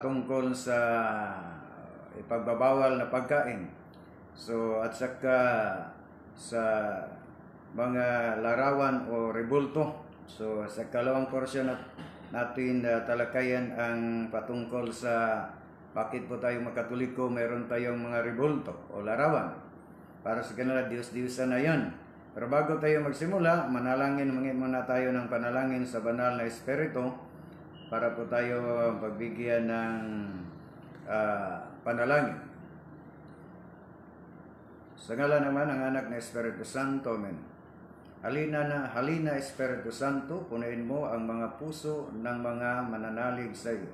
tungkol sa ipagbabawal na pagkain. So at saka sa mga larawan o rebulto. So sa kalawang porsyon natin talakayan ang patungkol sa bakit po tayo Katoliko meron tayong mga rebulto o larawan. Para sa kanila Diyos-Diyosan na yan. Pero bago tayo magsimula, manalangin muna tayo ng panalangin sa banal na Espiritu para po tayo pagbigyan ng panalangin. Sa ngalan naman ng Anak na Espiritu Santo, Amen. Halina Espiritu Santo, punuin mo ang mga puso ng mga mananalig sa iyo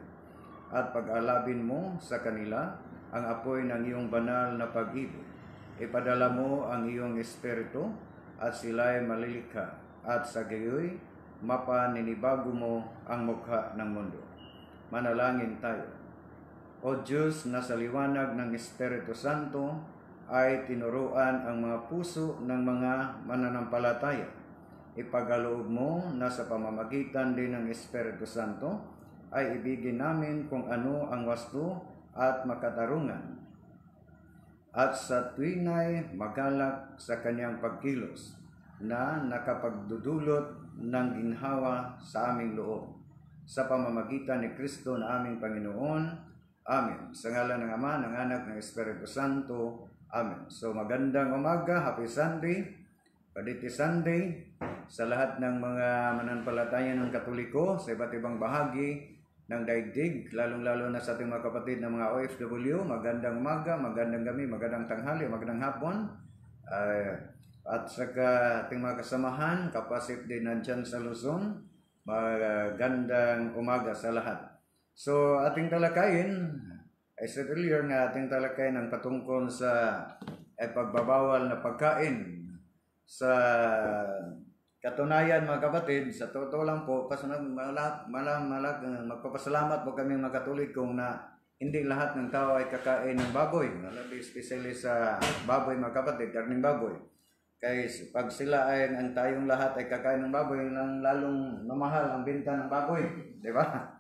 at pag-alabin mo sa kanila ang apoy ng iyong banal na pag-ibig. Ipadala mo ang iyong Espiritu at sila'y malilikha at sa gayoy mapaninibago mo ang mukha ng mundo. Manalangin tayo. O Diyos na sa liwanag ng Espiritu Santo ay tinuruan ang mga puso ng mga mananampalataya. Ipagaloob mo na sa pamamagitan din ng Espiritu Santo ay ibigin namin kung ano ang wasto at makatarungan at sa tuwina'y magalak sa kanyang pagkilos na nakapagdudulot ng ginhawa sa aming loob. Sa pamamagitan ni Kristo na aming Panginoon. Amen. Sa ngalan ng Ama, ng Anak, ng Espiritu Santo. Amen. So magandang umaga, happy Sunday, Kaditi Sunday, sa lahat ng mga mananampalataya ng Katoliko sa iba't ibang bahagi ng daigdig, lalong-lalo na sa ating mga kapatid ng mga OFW. Magandang umaga, magandang gabi, magandang tanghali, magandang hapon. At saka ating mga kasamahan, kapasit din nandyan sa Luzon, magandang umaga sa lahat. So ating talakayin, I said earlier na ating talakayin ang patungkol sa pagbabawal na pagkain. Sa katunayan mga kapatid, sa totoo lang po, magpapasalamat po kami mga Katoliko na hindi lahat ng tao ay kakain ng baboy. Especially sa baboy mga kapatid, karning baboy. Kaya pag sila ay, ang tayong lahat ay kakain ng baboy, lalong mamahal ang binta ng baboy. Di ba?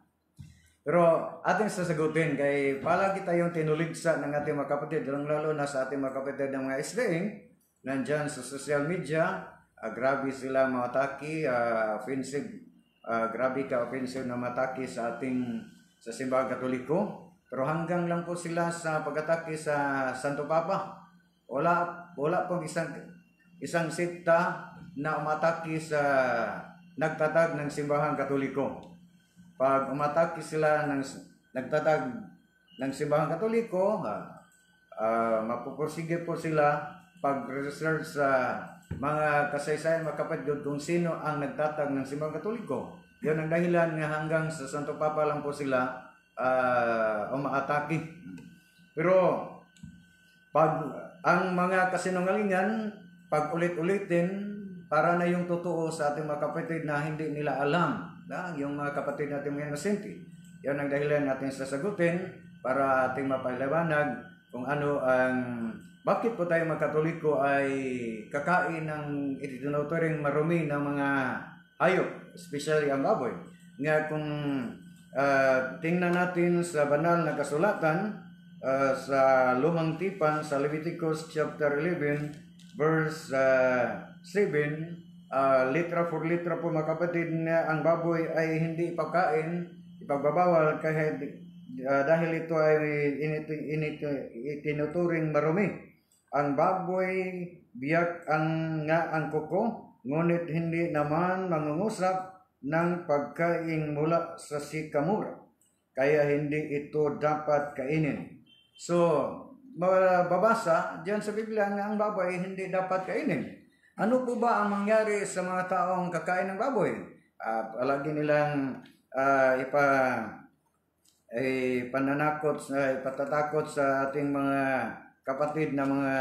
Pero ating sasagutin, kay palagi tayong tinuligsa ng ating mga kapatid, lalo na sa ating mga kapatid ng mga SDing, nandyan sa social media, grabe sila mataki, offensive, grabe ka offensive na mataki sa ating sa simbahan Katoliko. Pero hanggang lang po sila sa pag-atake sa Santo Papa. Wala pong isang sekta na umatake sa nagtatag ng simbahan Katoliko. Pag umatake sila ng nagtatag ng simbahan Katoliko, mapupursige po sila pag-research sa mga kasaysayan mga kapatid kung sino ang nagtatag ng simbahan Katoliko. Yan ang dahilan nga hanggang sa Santo Papa lang po sila umaatake. Pero pag ang mga kasinungalingan, pag ulit-ulitin, para na yung totoo sa ating mga kapatid na hindi nila alam, yung mga kapatid natin mga nasinti. Yan ang dahilan natin sasagutin para ating mapaliwanag kung ano ang bakit po tayo mga Katoliko ay kakain ng itinuturing marumi ng mga hayop, especially ang baboy. Nga kung tingnan natin sa banal na kasulatan sa Lumang Tipan sa Leviticus chapter 11 verse 7, litra for litra po mga kapatid, na ang baboy ay hindi ipagkain, ipagbabawal kahit dahil ito ay itinuturing marumi. Ang baboy biyak ang kuko, ngunit hindi naman mangungusap ng pagkain mula sa sikamura, kaya hindi ito dapat kainin. So babasa diyan sa Biblia na ang baboy hindi dapat kainin. Ano po ba ang mangyari sa mga taong kakain ng baboy? Palagi nilang ipatatakot sa ating mga kapatid na mga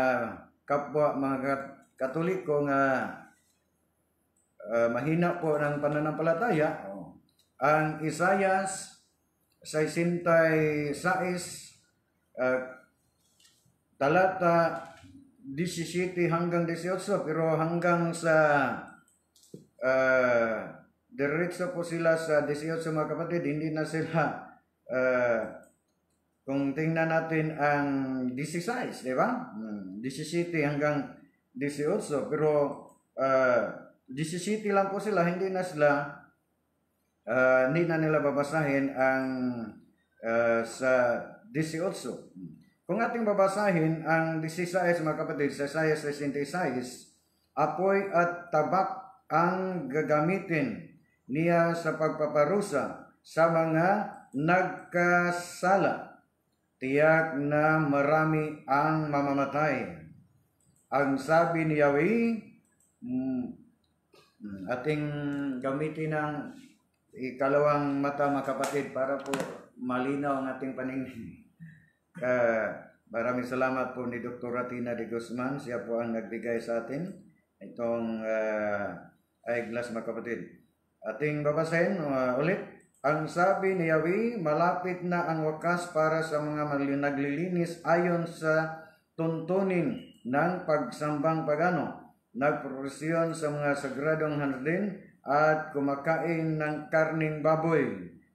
kapwa, mga Katoliko nga mahina po ng pananampalataya. Ang Isaias 66 talata 17 hanggang 18, pero hanggang sa diretso po sila sa 18 mga kapatid, hindi na sila Kung tingnan natin ang 16, di ba? 17 hanggang 18. Pero 17 lang po sila, hindi na nila babasahin ang sa 18. Kung ating babasahin ang 16 mga kapatid, sa Isaiah 66, apoy at tabak ang gagamitin niya sa pagpaparusa sa mga nagkasala. Tiyak na marami ang mamamatay. Ang sabi ni Yahweh, ating gamitin ng ikalawang mata mga kapatid para po malinaw ang ating paningin. Maraming salamat po ni Dr. Ratina de Guzman. Siya po ang nagbigay sa atin itong eyeglass mga kapatid. Ating babasahin ulit. Ang sabi ni Yahweh, malapit na ang wakas para sa mga naglilinis ayon sa tuntunin ng pagsambang pagano, nagprosesyon sa mga sagradong hardin at kumakain ng karning baboy,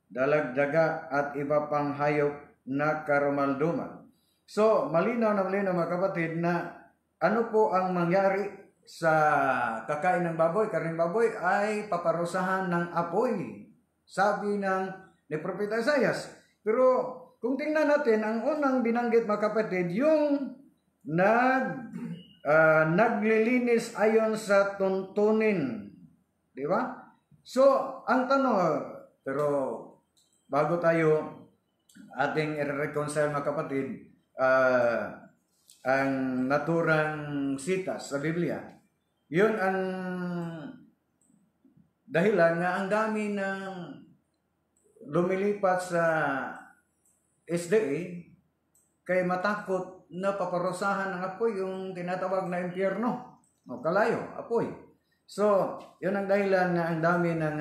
dalagdaga at iba pang hayop na karumalduman. So, malinaw na malinaw mga kapatid na ano po ang mangyari sa kakain ng baboy, karning baboy ay paparusahan ng apoy. Sabi ni Propeta Isaiah. Pero kung tingnan natin, ang unang binanggit mga kapatid, yung naglilinis ayon sa tuntunin. Di ba? So, ang tanong, pero bago tayo ating i-reconcile mga kapatid, ang naturang sitas sa Biblia, yun ang dahilan nga ang dami ng lumilipat sa SDA kay matakot na paparusahan ng apoy, yung tinatawag na impyerno o kalayo, apoy. So, yun ang dahilan na ang dami ng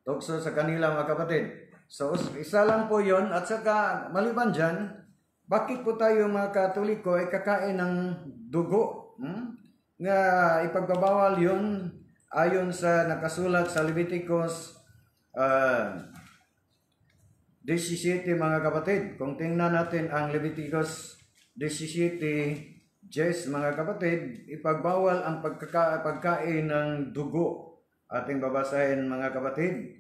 tukso sa kanila mga kapatid. So, isa lang po yun. At saka, maliban dyan, bakit po tayo mga Katoliko ay kakain ng dugo? Nga ipagbabawal yun ayon sa nakasulat sa Leviticus 17 mga kapatid. Kung tingnan natin ang Leviticus 17, mga kapatid, ipagbawal ang pagkain ng dugo. Ating babasahin mga kapatid.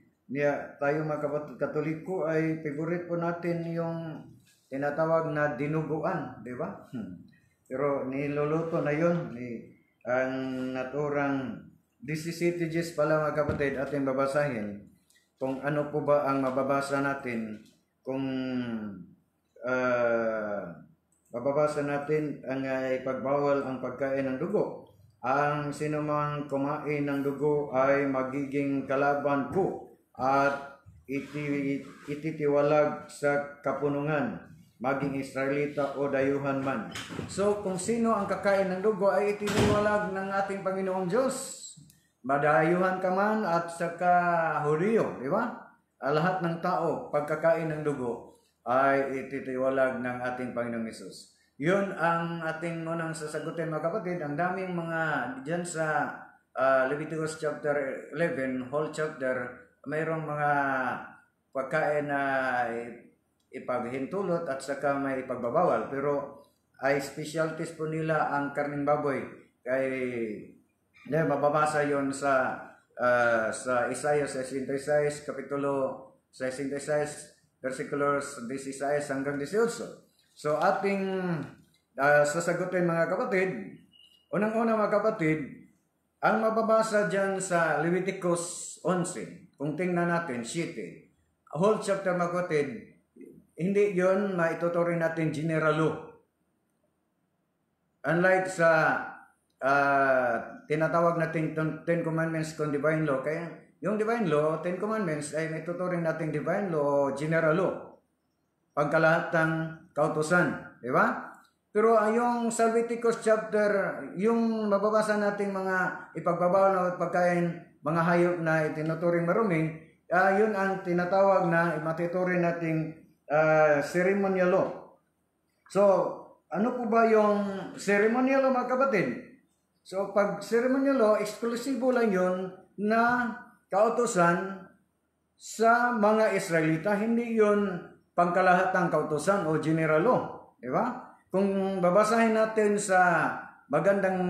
Tayo mga kapatid Katoliko ay favorite po natin yung tinatawag na dinuguan, di ba? Pero niluluto na yun ang naturang 17 pala mga kapatid, ating babasahin kung ano po ba ang mababasa natin kung mababasa natin ang ipagbawal ang pagkain ng dugo. Ang sinumang kumain ng dugo ay magiging kalaban ko at ititiwalag sa kapunungan, maging Israelita o dayuhan man. So, kung sino ang kakain ng dugo ay itiniwalag ng ating Panginoong Diyos. Madayuhan ka man at saka Hudyo, di ba? Lahat ng tao, pagkakain ng dugo ay ititiwalag ng ating Panginoong Hesus. Yun ang ating unang sasagutin mga kapatid. Ang daming mga dyan sa Leviticus chapter 11, whole chapter, mayroong mga pagkain na ipaghintulot at saka may ipagbabawal, pero ay specialties po nila ang karning baboy. Mababasa yon sa Isaiah 66 kapitulo 66 versikulos 16 hanggang 18. So ating sasagutin mga kapatid. Unang-una mga kapatid, ang mababasa dyan sa Leviticus 11, kung tingnan natin 7, whole chapter mga kapatid, hindi yon maituturing natin general law. Unlike sa tinatawag natin Ten Commandments kung divine law. Kaya yung divine law, Ten Commandments ay maituturing natin divine law o general law. Pagkalahatang kautusan. Di ba? Pero yung sa Leviticus chapter, yung mababasa nating mga ipagbabawal na pagkain, mga hayop na itinuturing marumi, yun ang tinatawag na matuturing nating ceremonial law. So, ano po ba yung ceremonial law mga kapatid? So, pag ceremonial law, eksklusibo lang yun na kautusan sa mga Israelita, hindi yun pangkalahatang kautusan o generalo. Di ba? Kung babasahin natin sa Magandang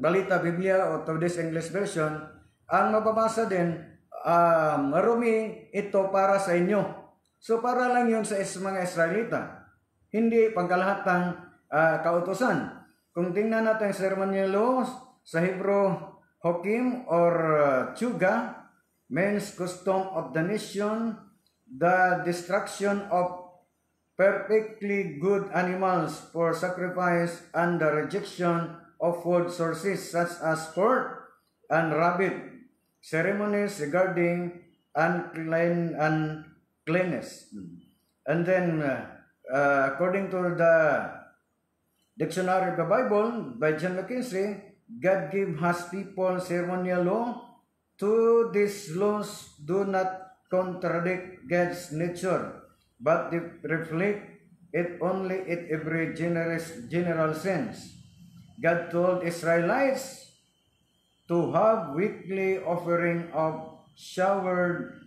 Balita Biblia o Today's English Version, ang mababasa din, marumi ito para sa inyo. So para lang yun sa mga Israelita. Hindi pangkalahatang kautusan. Kung tingnan natin ang ceremonial laws sa Hebrew, Hokim or Tsuga, means custom of the nation, the destruction of perfectly good animals for sacrifice, and the rejection of food sources such as pork and rabbit, ceremonies regarding uncleanness. And then, according to the Dictionary of the Bible by John Mackenzie, God gave His people ceremonial law. To these laws do not contradict God's nature, but they reflect it only in every general sense. God told Israelites to have weekly offering of showered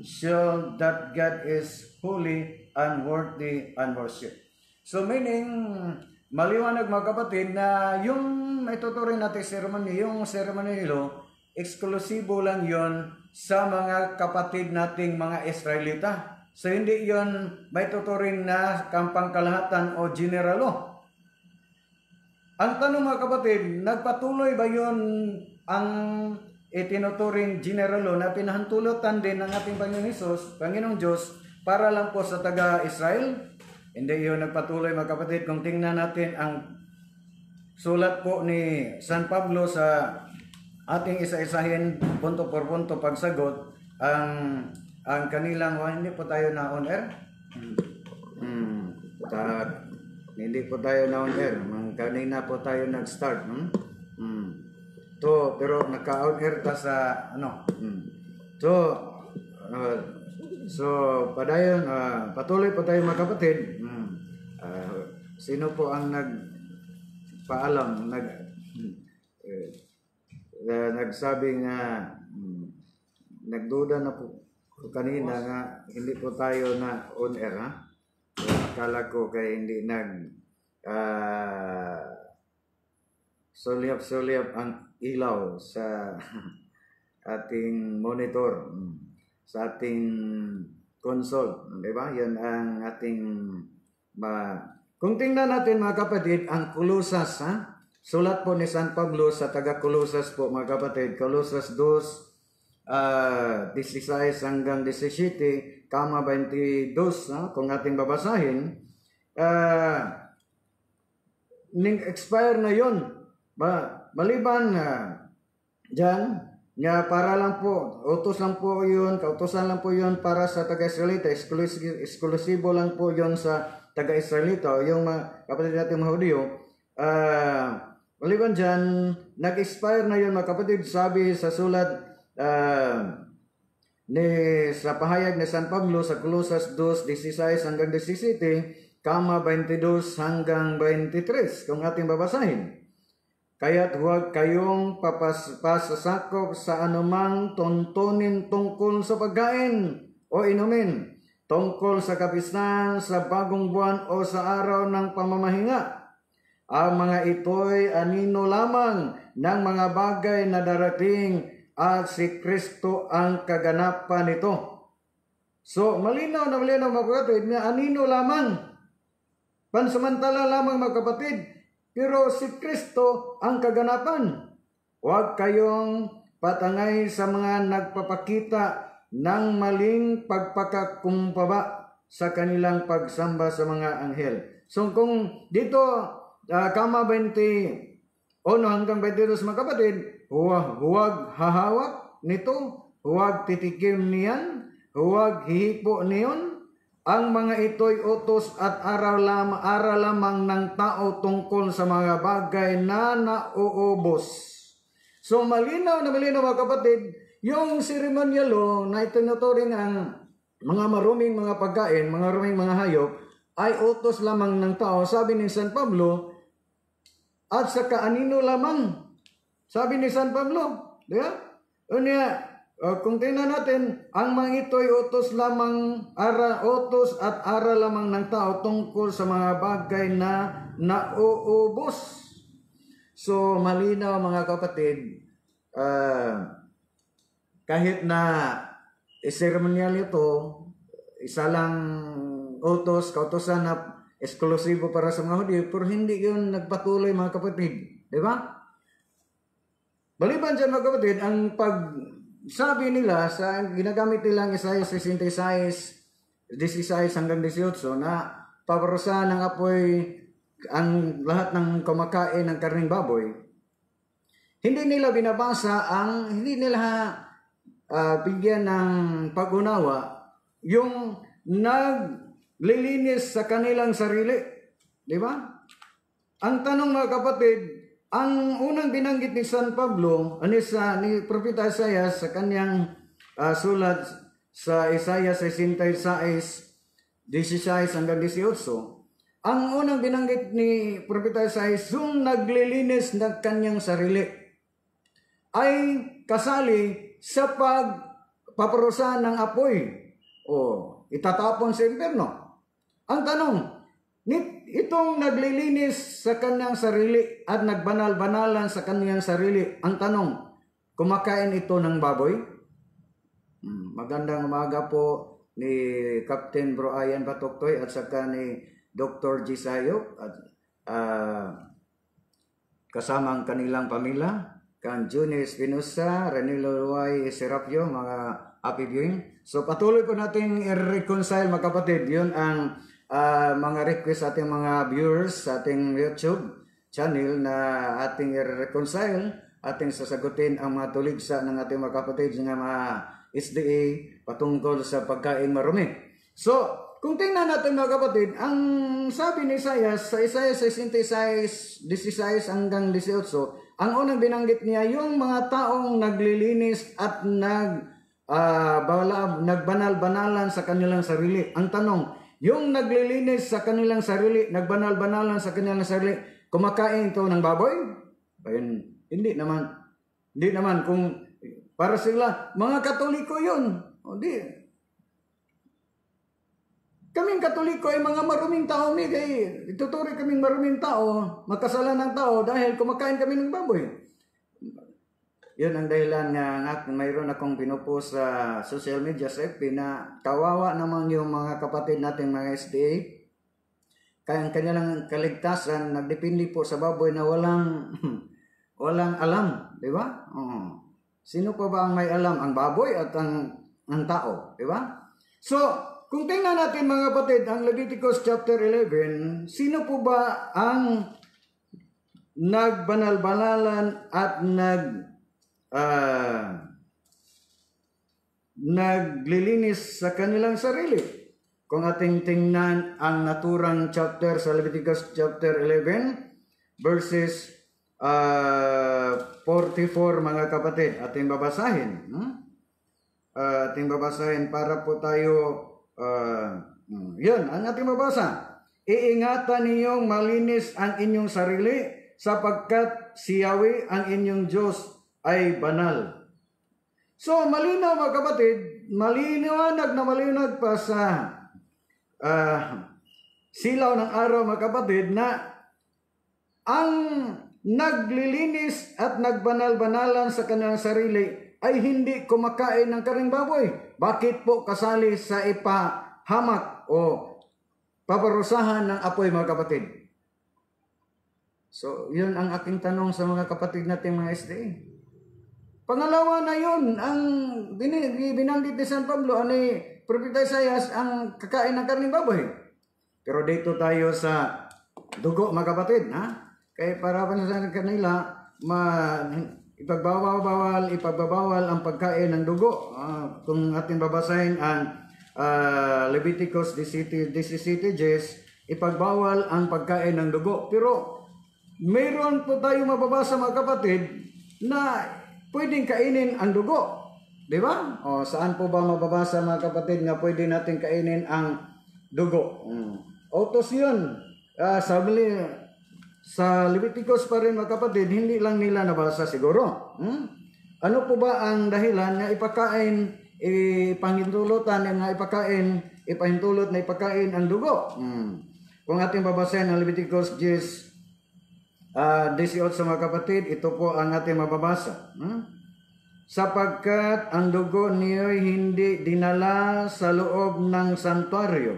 show that God is holy and worthy and worship. So meaning, maliwanag mga kapatid na yung ituturing natin ceremony, yung ceremony nilo, eksklusibo lang yon sa mga kapatid nating mga Israelita. So hindi yon may tuturing na kampangkalahatan o generalo. Ang tanong mga kapatid, nagpatuloy ba yon ang itinuturing generalo na pinahantulutan din ng ating Panginoong Hesus, Panginoong Diyos, para lang po sa taga-Israel? Hindi yun nagpatuloy mga kapatid. Kung tingnan natin ang sulat po ni San Pablo sa ating isa-isahin punto por punto pagsagot, ang kanilang, hindi po tayo na on air. Hindi po tayo na on air. Kanina po tayo nag-start. Pero naka-on air ta sa ano. So, padayon, patuloy po tayo mga kapatid. Sino po ang nagpaalam, nagsabing nagduda na po kanina nga hindi po tayo na on air, ha? So, akala ko kay hindi sulyap-sulyap ang ilaw sa ating monitor, sa ating console, di ba? Yan ang ating kung tingnan natin mga kapatid, ang Kolosas, ha? Sulat po ni San Pablo sa taga-Kolosas po mga kapatid, Kolosas 2, 16 hanggang 17, kama 22, ha? Kung ating babasahin, expire na yun. Maliban dyan, nga para lang po, utos lang po yun, kautosan lang po yun para sa taga-Israelita, eksklusibo lang po yun sa taga-Israelita, yung mga kapatid natin mga Hudyo. Maliban dyan, nag-expire na yun mga kapatid, sabi sa sulat sa pahayag ni San Pablo sa Kolosas 2:16 hanggang 17, kama 22 hanggang 23, kung ating babasahin. Kaya't huwag kayong pasasakop sa anumang tuntunin tungkol sa pagkain o inumin, tungkol sa kapistahan, sa bagong buwan o sa araw ng pamamahinga. Ang mga ito'y anino lamang ng mga bagay na darating at si Kristo ang kaganapan nito. So, malinaw na malinaw mga kapatid na anino lamang. Pansamantala lamang mga kapatid. Pero si Kristo ang kaganapan. Huwag kayong patangay sa mga nagpapakita ng maling pagpakakumbaba sa kanilang pagsamba sa mga anghel. So kung dito, kama 21 hanggang 22 mga kapatid, huwag hahawak nito, huwag titikim niyan, huwag hihipo niyon. Ang mga ito'y utos at aral lamang ng tao tungkol sa mga bagay na nauubos. So malinaw na malinaw mga kapatid, yung ceremonial law na itinuturing ang mga maruming mga pagkain, mga maruming mga hayop, ay utos lamang ng tao. Sabi ni San Pablo, at sa kaanino lamang. Sabi ni San Pablo, di ba? Kung tingnan natin, ang mga ito'y utos at aral lamang ng tao tungkol sa mga bagay na nauubos. So, malinaw mga kapatid, kahit na ceremonial ito, isa lang kautosan na eksklusibo para sa mga Hudyo, pero hindi yun nagpatuloy mga kapatid. Di ba? Baliban dyan mga kapatid, ang sabi nila sa ginagamit nilang Isaiah 66, 16 hanggang 18 na paparusahan ng apoy ang lahat ng kumakain ng karning baboy. Hindi nila binabasa hindi nila bigyan ng pag-unawa yung naglilinis sa kanilang sarili. Di ba? Ang tanong mga kapatid, ang unang binanggit ni San Pablo, ni Propeta Isaiah sa kanyang sulat sa Isaiah 66, 16 hanggang 18, ang unang binanggit ni Propeta Isaiah, yung naglilinis ng kanyang sarili, ay kasali sa pagpaparusahan ng apoy o itatapon sa impyerno. Ang tanong, itong naglilinis sa kanyang sarili at nagbanal-banalan sa kanyang sarili, ang tanong, kumakain ito ng baboy? Magandang umaga po ni Captain Brian Batoktoy at saka ni Dr. Gisayo at kasama ang kanilang pamilya, kan June Espinosa, Ranilo Luay Serapio, mga happy viewing. So patuloy po natin i-reconcile mga kapatid, yun ang mga request sa ating mga viewers sa ating YouTube channel na ating i-reconcile, ating sasagutin ang mga tuligsa ng ating mga kapatid ng mga SDA patungkol sa pagkain marumi. So, kung tingnan natin mga kapatid, ang sabi ni Isaiah sa Isaiah 66, 16 hanggang 18, ang unang binanggit niya yung mga taong naglilinis at nagbanal-banalan sa kanilang sarili. Ang tanong, yung naglilinis sa kanilang sarili, nagbanal-banalan sa kanilang sarili, kumakain ito ng baboy? Ayun, hindi naman. Hindi naman kung para sila, mga Katoliko yun. O di. Kaming Katoliko ay mga maruming tao, ituturi kaming maruming tao, makasalanang tao dahil kumakain kami ng baboy. Yun ang dahilan nga mayroon akong pinupost sa social media sa FB na kawawa naman yung mga kapatid natin mga SDA. Kaya ang kanilang kaligtasan nagdepende po sa baboy na walang alam, di ba? Sino pa ba ang may alam? Ang baboy at ang tao, di ba? So, kung tingnan natin mga kapatid, ang Leviticus chapter 11, sino po ba ang nagbanal-banalan at naglilinis sa kanilang sarili? Kung ating tingnan ang naturang chapter sa Leviticus chapter 11 verses 44 mga kapatid, ating babasahin. Ating babasahin para po tayo yun, ang ating babasa. Iingatan ninyong malinis ang inyong sarili sapagkat si Yahweh ang inyong Diyos ay banal. So, malinaw mga kapatid, maliwanag pa sa silaw ng araw mga kapatid na ang naglilinis at nagbanal-banalan sa kanilang sarili ay hindi kumakain ng karning baboy. Bakit po kasali sa ipahamak o paparusahan ng apoy mga kapatid? So, yun ang aking tanong sa mga kapatid natin mga SDA. Pangalawa na yun, ang binanggit ni San Pablo, ni Propeta Isaiah, ang kakain ng karning baboy. Pero dito tayo sa dugo mga kapatid, ha? Kaya para pa sa kanila, ipagbabawal ang pagkain ng dugo. Kung ating babasahin ang Leviticus 17, ipagbawal ang pagkain ng dugo. Pero mayroon po tayo mababasa mga kapatid na pwedeng kainin ang dugo. Di ba? O saan po ba mababasa mga kapatid na pwede natin kainin ang dugo? Utos yun. Sa Leviticus pa rin mga kapatid, hindi lang nila nabasa siguro. Ano po ba ang dahilan nga ipakain, ipahintulutan nga ipahintulot na ipakain ang dugo? Kung ating babasahin ang Leviticus 18 mga kapatid, ito po ang ating mababasa. Sapagkat ang dugo niyo'y hindi dinala sa loob ng santuaryo,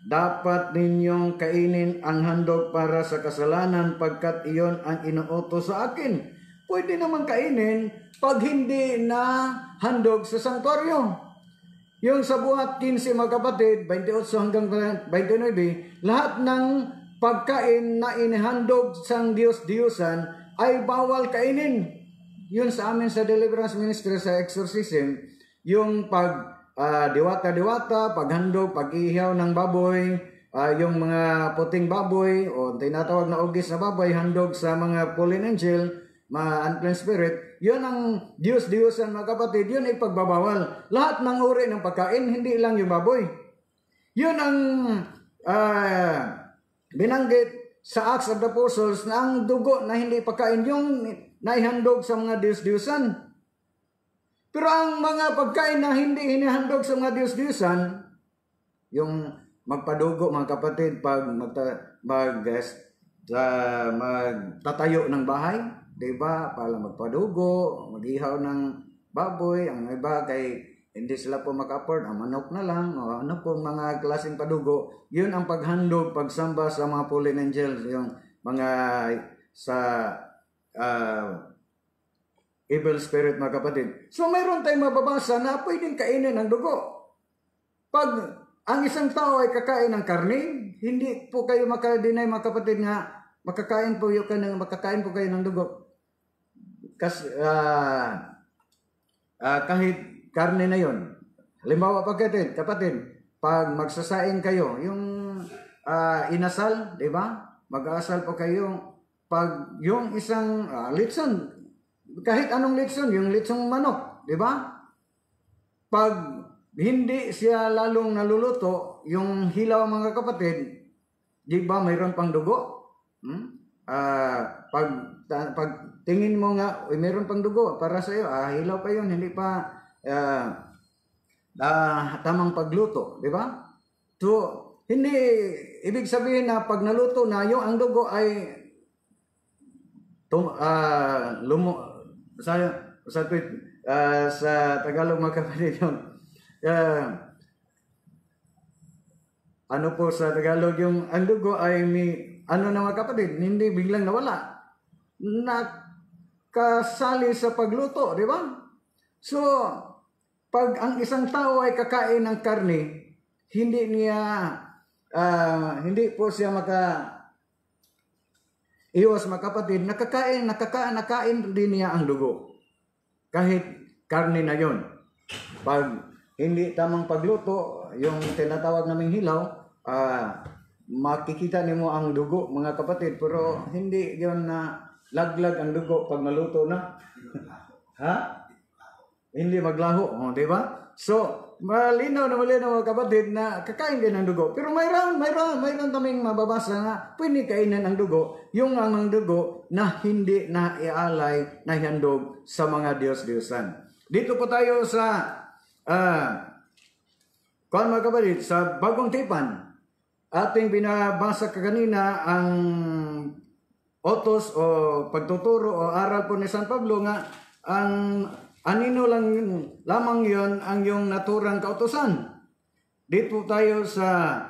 dapat ninyong kainin ang handog para sa kasalanan pagkat iyon ang inuutos sa akin. Pwede naman kainin pag hindi na handog sa santuaryo. Yung sa buhat 15 mga kapatid, 28 hanggang 29, lahat ng pagkain na inihandog sang Diyos-Diyosan ay bawal kainin. Yun sa amin sa deliverance ministry sa exorcism, yung diwata-diwata, paghandog, pag-ihaw ng baboy, yung mga puting baboy o tinatawag na ugis na baboy, handog sa mga fallen angel, mga unclean spirit, yun ang Diyos-Diyosan mga kapatid, yun ay pagbabawal. Lahat ng uri ng pagkain, hindi lang yung baboy. Yun ang binanggit sa Acts of the Apostles na ang dugo na hindi pagkain yung naihandog sa mga Diyos-Diyosan. Pero ang mga pagkain na hindi hinihandog sa mga Diyos-Diyosan, yung magpadugo mga kapatid pag magtatayo ng bahay, diba? Para magpadugo, mag-ihaw ng baboy, ang iba kay hindi sila po maka-afford, ang manok na lang, o ano po mga klaseng padugo, yun ang paghandog, pagsamba sa mga fallen angels, yung mga sa evil spirit mga kapatid. So mayroon tayong mababasa na pwedeng kainin ang dugo. Pag ang isang tao ay kakain ng karne, hindi po kayo makadinay mga kapatid nga makakain po kayo ng dugo. Kasi kahit karne na yon. Halimbawa kapatid, pag magsasaing kayo, yung inasal, di ba? Mag-aasal po kayo, pag yung isang litson, kahit anong litson, yung litsong manok, di ba? Pag hindi siya lalong naluluto, yung hilaw mga kapatid, di ba mayroon pang dugo? Pag tingin mo nga, mayroon pang dugo para sa iyo, hilaw pa yun, hindi pa tamang pagluto, di ba? So, hindi ibig sabihin na pag naluto na yung ang dugo ay sa Tagalog mga kapatid yun. Ano po sa Tagalog yung ang dugo ay ano na mga kapatid, hindi biglang nawala. Nakasali sa pagluto, di ba? So, pag ang isang tao ay kakain ng karne, hindi po siya iwas mga kapatid, nakain din niya ang dugo. Kahit karne na yon. Pag hindi tamang pagluto, yung tinatawag naming hilaw, makikita nimo ang dugo mga kapatid, pero hindi yon na laglag ang dugo pag naluto na. Ha? Hindi maglaho, di ba? So, malinaw mga kapatid na kakain din ng dugo. Pero mayroon kaming mababasa na pwede kainin ang dugo, yung ang dugo na hindi na ialay na handog sa mga Diyos-Diyosan. Dito po tayo sa mga kapatid, sa Bagong Tipan, ating binabasa kanina ang utos o pagtuturo o aral po ni San Pablo nga ang anino lamang yon ang yung naturang kautusan. Dito tayo sa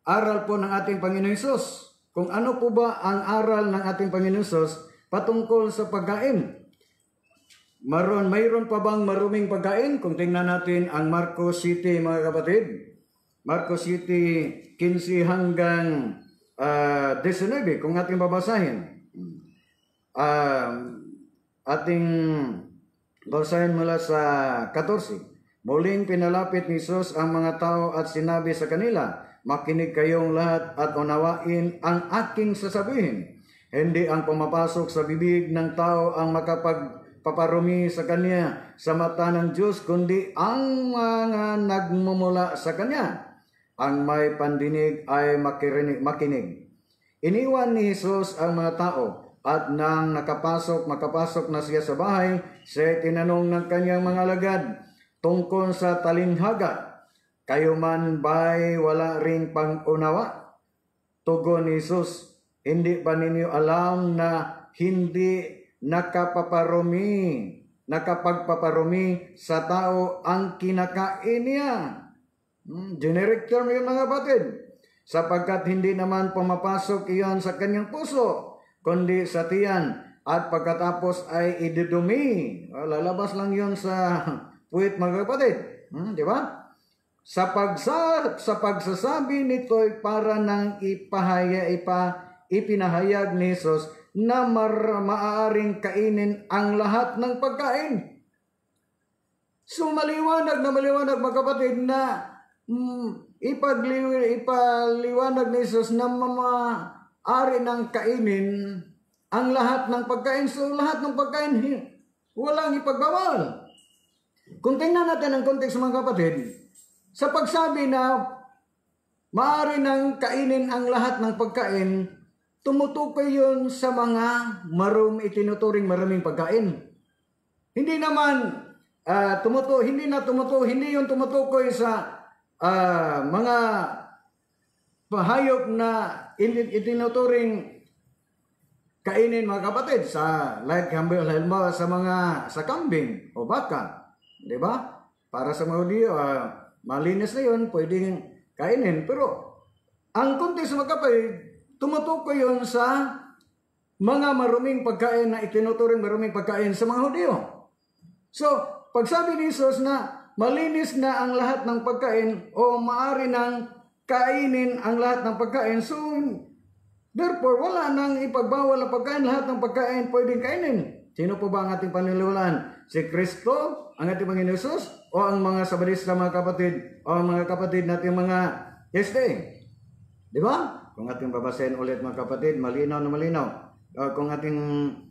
aral po ng ating Panginoon Hesus. Kung ano po ba ang aral ng ating Panginoon Hesus patungkol sa pagkain. Mayroon pa bang maruming pagkain? Kung tingnan natin ang Marcos City mga kapatid. Marcos City 15 hanggang 19 kung ating babasahin. Ating basahin mula sa 14. Muling pinalapit ni Jesus ang mga tao at sinabi sa kanila, makinig kayong lahat at unawain ang aking sasabihin. Hindi ang pumapasok sa bibig ng tao ang makapagpaparumi sa kanya sa mata ng Diyos, kundi ang mga nagmumula sa kanya. Ang may pandinig ay makinig. Iniwan ni Jesus ang mga tao At nang makapasok na siya sa bahay, siya tinanong ng kanyang mga alagad tungkol sa talinghaga. Kayo man ba'y wala ring pang-unawa? Tugon ni Jesus, hindi ba ninyo alam na hindi nakapagpaparumi sa tao ang kinakain niya? Generic term yun mga kapatid. Sapagkat hindi naman pumapasok iyon sa kanyang puso, kundi sa tiyan, at pagkatapos ay idudumi. Lalabas lang yun sa puwit mga kapatid. Di ba? Sa pagsasabi nito'y para nang ipinahayag ni Jesus na maaaring kainin ang lahat ng pagkain. So maliwanag mga kapatid na ipaliwanag ni Jesus na maaari nang kainin ang lahat ng pagkain. So lahat ng pagkain walang ipagbawal. Kung tingnan natin ang konteks mga kapatid, sa pagsabi na maaari nang kainin ang lahat ng pagkain, tumutukoy yun sa mga itinuturing maraming pagkain. Hindi naman hindi yun tumutukoy sa mga hayop na itinuturing kainin mga kapatid, sa halimbawa sa kambing o baka, di ba? Para sa mga Hudyo, malinis na yun, pwedeng kainin. Pero ang konteks mga kapatid, tumutukoy yun sa mga maruming pagkain na itinuturing maruming pagkain sa mga Hudyo. So, pagsabi ni Jesus na malinis na ang lahat ng pagkain o maaari nang kainin ang lahat ng pagkain, so therefore wala nang ipagbawal na pagkain, lahat ng pagkain pwedeng kainin. Sino po ba ang ating paniniwalaan? Si Kristo, ang ating Panginoon Jesus, o ang mga Sabadista mga kapatid, o ang mga kapatid natin mga SDA? Di ba? Kung ating babasahin ulit mga kapatid, malinaw na malinaw. Kung ating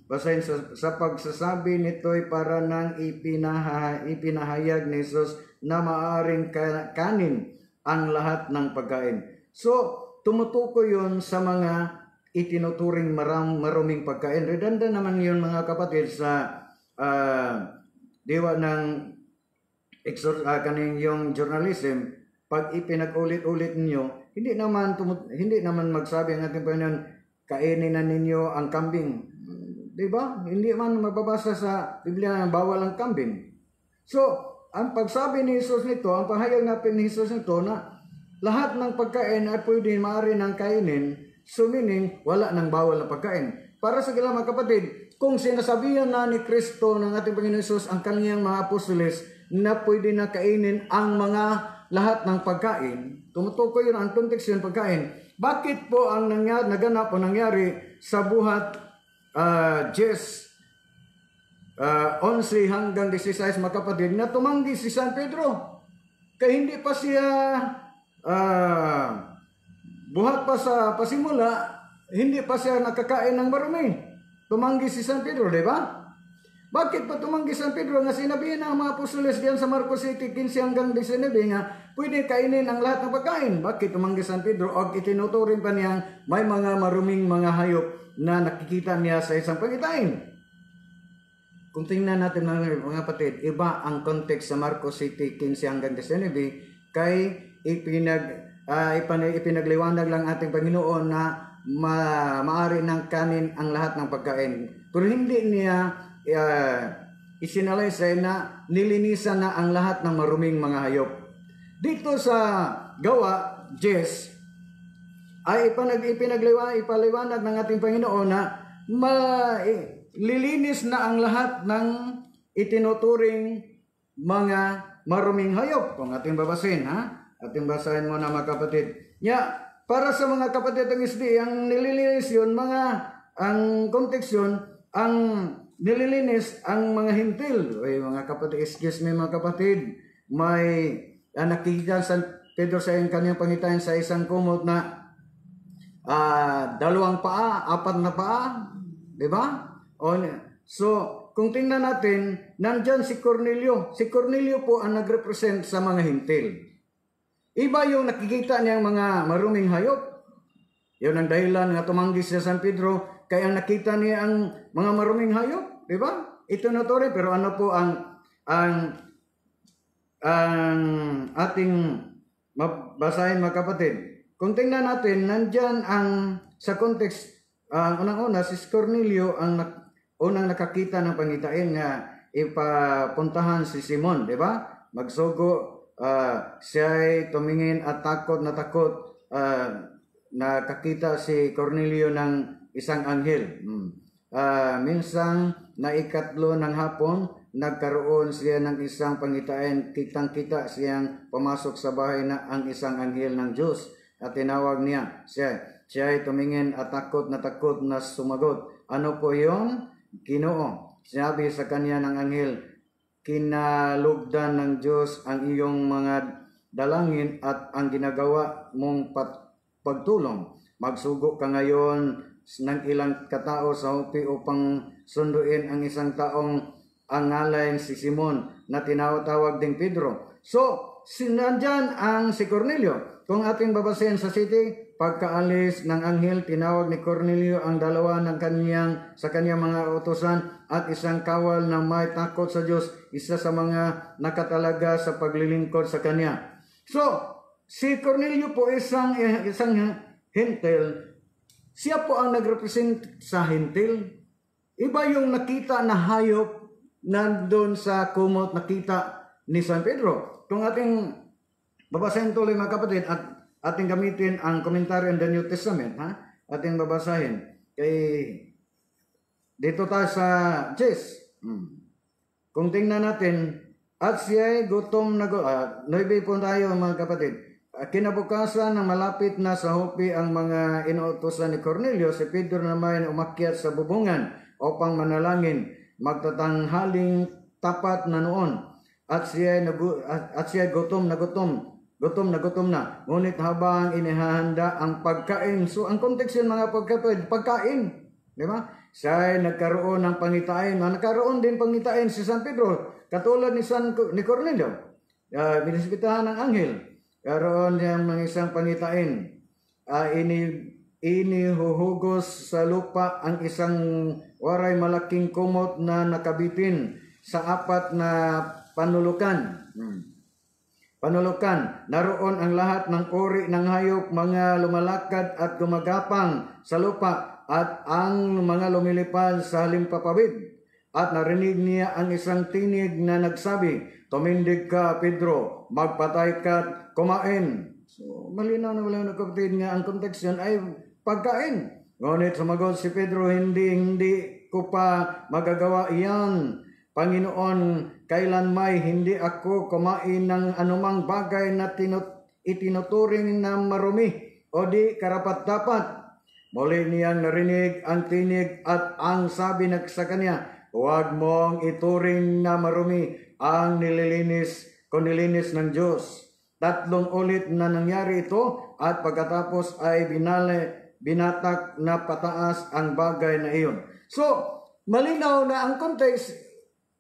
basahin sa pagsasabi nito'y para nang ipinahayag ni Jesus na maaaring kanin ang lahat ng pagkain. So, tumutukoy yun sa mga itinuturing maruming pagkain. Redundant naman yun mga kapatid sa diwa ng kaning yung journalism. Pag ipinag-ulit-ulit ninyo, hindi naman magsabi ang ating Panginoon, kainin na ninyo ang kambing. Diba? Hindi man mababasa sa Biblia na bawal ang kambing. So, ang pagsabi ni Jesus nito, ang pahayag natin ni Jesus nito na lahat ng pagkain ay pwede maaari ng kainin, so meaning wala nang bawal na pagkain. Para sa mga kapatid, kung sinasabihan na ni Kristo ng ating Panginoon Jesus ang kanyang mga apostoles na pwede na kainin ang mga lahat ng pagkain, tumutukoy yun ang context yun pagkain. Bakit po ang naganap o nangyari sa buhat 11 hanggang 16 mga kapatid na tumanggi si San Pedro? Kaya hindi pa siya buhat pa sa pasimula, hindi pa siya nakakain ng marumi. Tumanggi si San Pedro, di ba? Bakit pa tumanggi San Pedro? Nga sinabihin ng mga apostoles diyan sa Marcos 15 hanggang 19 nga, pwede kainin ang lahat ng pagkain. Bakit tumanggi San Pedro? O itinuturing pa niyang may mga maruming mga hayop na nakikita niya sa isang pangitain. Kung tingnan natin mga kapatid, iba ang context sa Marcos 15 hanggang 19 kay ipinagliwanag lang ating Panginoon na maaari ng kanin ang lahat ng pagkain. Pero hindi niya isinalaysay na nilinisan na ang lahat ng maruming mga hayop. Dito sa Gawa 10 ay ipaliwanag ng ating Panginoon na lilinis na ang lahat ng itinuturing mga maruming hayop. Kung ating babasin, ating basahin mo na mga kapatid. Para sa mga kapatid ng SD, ang nililinis yun, ang context yun, ang nililinis ang mga hintil. Ay, mga kapatid, excuse me mga kapatid, may nakikita San Pedro sa kanyang pangitain sa isang kumot na 2 paa, 4 na paa, di ba? So, kung tingnan natin, nandyan si Cornelio. Si Cornelio po ang nagrepresent sa mga hintil. Iba yung nakikita niyang mga maruming hayop. Yun ang dahilan nga tumanggi sa San Pedro kay ang nakita niya ang mga maruming hayop, di ba? Itinuturi, pero ano po ang ating basahin mga kapatid? Kung tingnan natin, nandyan sa context, unang-una, si Cornelio ang unang nakakita ng pangitain nga ipapuntahan si Simon, di ba? Magsugo, siya'y tumingin at takot, nakakita si Cornelio ng isang anghel. Minsan, na ikatlo ng hapon, nagkaroon siya ng isang pangitain, kitang-kita siyang pumasok sa bahay na ang isang anghel ng Diyos. At tinawag niya siya ay tumingin at takot na sumagot. Ano po yun? Ginoo. Sinabi sa kanya ng anghel, kinalugdan ng Diyos ang iyong mga dalangin at ang ginagawa mong pagtulong. Magsugo ka ngayon ng ilang katao sa Joppe upang sunduin ang isang taong ang ngalan si Simon na tinatawag ding Pedro. So, nandyan si Cornelio. Kung ating babasahin sa city, pagkaalis ng anghel, tinawag ni Cornelio ang dalawa sa kanyang mga utusan at isang kawal na may takot sa Diyos, isa sa mga nakatalaga sa paglilingkod sa kanya. So, si Cornelio po isang hentil. Siya po ang nagrepresent sa hentil. Iba yung nakita na hayop nandun sa kumot nakita ni San Pedro. Kung ating babasahin tuloy mga kapatid at ating gamitin ang komentaryo in the New Testament, ating babasahin. Dito tayo sa Jess. Kung tingnan natin, at siya'y gutom na noibi po tayo mga kapatid. Kinabukasan na malapit na sa Joppe ang mga inuutosan ni Cornelio, si Pedro naman umakyat sa bubungan upang manalangin, magtatanghaling tapat na noon. At siya gutom na. Ngunit habang inihahanda ang pagkain. So, ang kontekst yun mga pagkain. Di ba? Siya nagkaroon ng pangitain. Nagkaroon din pangitain si San Pedro. Katulad ni Cornelio. Binisbitahan ng anghel. Karoon niya ng isang pangitain. Inihuhugos sa lupa ang isang waray malaking kumot na nakabitin sa apat na panulukan. Naroon ang lahat ng uri ng hayop, mga lumalakad at gumagapang sa lupa at ang mga lumilipad sa halimpapawid. At narinig niya ang isang tinig na nagsabi, tumindig ka, Pedro, magpatay ka at kumain. So, malinaw na kapatid nga ang kontekst yan ay pagkain. Ngunit sumagot si Pedro, hindi ko pa magagawa iyan. Panginoon, kailan may hindi ako kumain ng anumang bagay na itinuturing na marumi o di karapat-dapat. Muli niyang narinig ang tinig at ang sabi sa kanya, huwag mong ituring na marumi ang nilinis ng Diyos. 3 ulit na nangyari ito at pagkatapos ay binatak na pataas ang bagay na iyon. So, malinaw na ang context.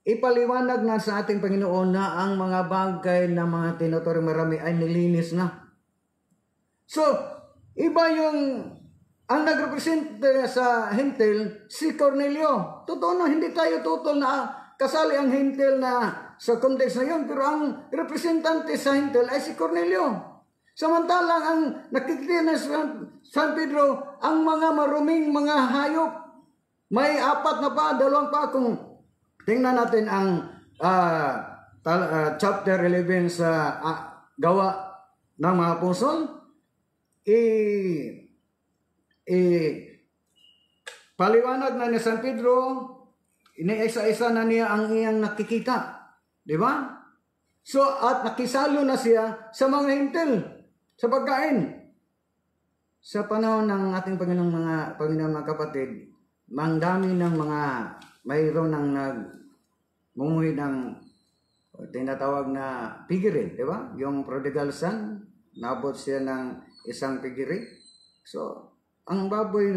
Ipaliwanag na sa ating Panginoon na ang mga bagay na mga tinuturing marami ay nilinis na. So, iba ang nagrepresent sa hentil, si Cornelio. Totoo na, hindi tayo tutol na kasali ang hentil na sa context na yun, pero ang representante sa hentil ay si Cornelio. Samantalang ang nakikita na San Pedro, ang mga maruming mga hayop, may 4 na pa, 2 pa kung tingnan natin ang chapter 11 sa Gawa ng mga Apostol. Paliwanag na ni San Pedro, iniisa-isa na niya ang iyang nakikita. Di ba? So, at nakisalo na siya sa mga hintil, sa pagkain. Sa panahon ng ating Panginoong mga kapatid, mangdami ng mga mayroon ng mumuhi ng tinatawag na pigiri, di ba? Yung prodigal son, nabot siya ng isang pigiri. So, ang baboy,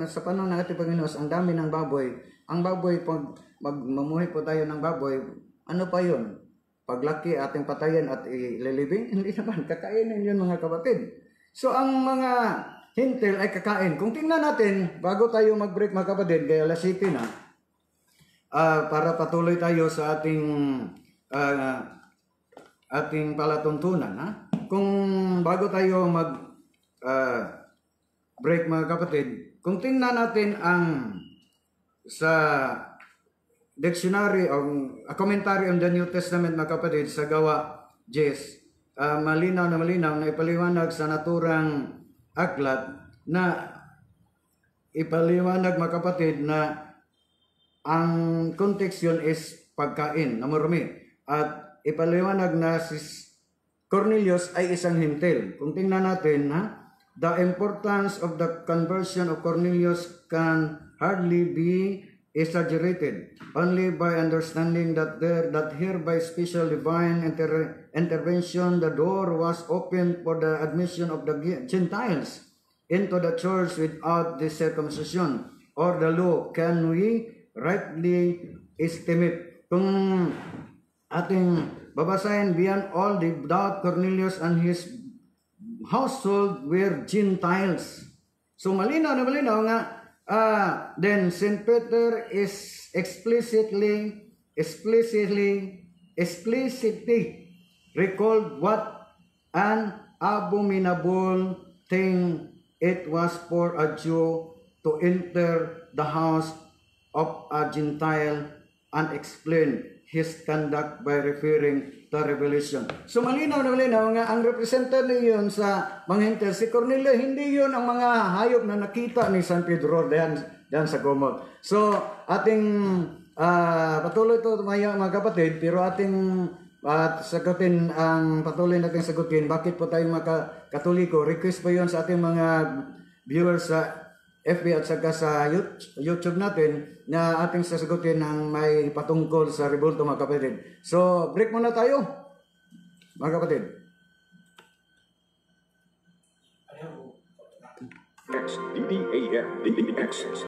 sa panahon ng ating Panginoon, ang dami ng baboy. Ang baboy, pag magmumuhi po tayo ng baboy, ano pa yun? Paglaki ating patayan at ililibing? Hindi naman, kakainin yun mga kapatid. So, ang mga hintil ay kakain. Kung tingnan natin, bago tayo mag-break mga kapatid, kaya alas 7 na, para patuloy tayo sa ating palatuntunan. Ha? Kung bago tayo break mga kapatid, kung tingnan natin sa dictionary o a commentary on the New Testament mga kapatid sa Gawa 10, malinaw na ipaliwanag sa naturang aklat na ipaliwanag mga kapatid na ang context yun is pagkain na marumi, at ipaliwanag na si Cornelius ay isang hintil. Kung tingnan natin, the importance of the conversion of Cornelius can hardly be exaggerated, only by understanding that here by special divine intervention the door was opened for the admission of the Gentiles into the church without the circumcision or the law. Can we rightly estimate? Kung ating babasahin, beyond all the doubt, Cornelius and his household were Gentiles. So malinaw nga, then St. Peter is explicitly recalled what an abominable thing it was for a Jew to enter the house of a Gentile and explain his conduct by referring to Revelation. So malinaw nga ang representative yun sa mga hintil, si Cornelio, hindi yun ang mga hayop na nakita ni San Pedro diyan sa Gomor. So ating patuloy to mga kapatid, pero ating sagutin ang patuloy natin sagutin. Bakit po tayong mga Katoliko? Request po yun sa ating mga viewers sa FB at saka sa YouTube natin na ating sasagutin ng may patungkol sa rebulto mga kapatid. So, break muna tayo mga kapatid. XDDAM, DDX.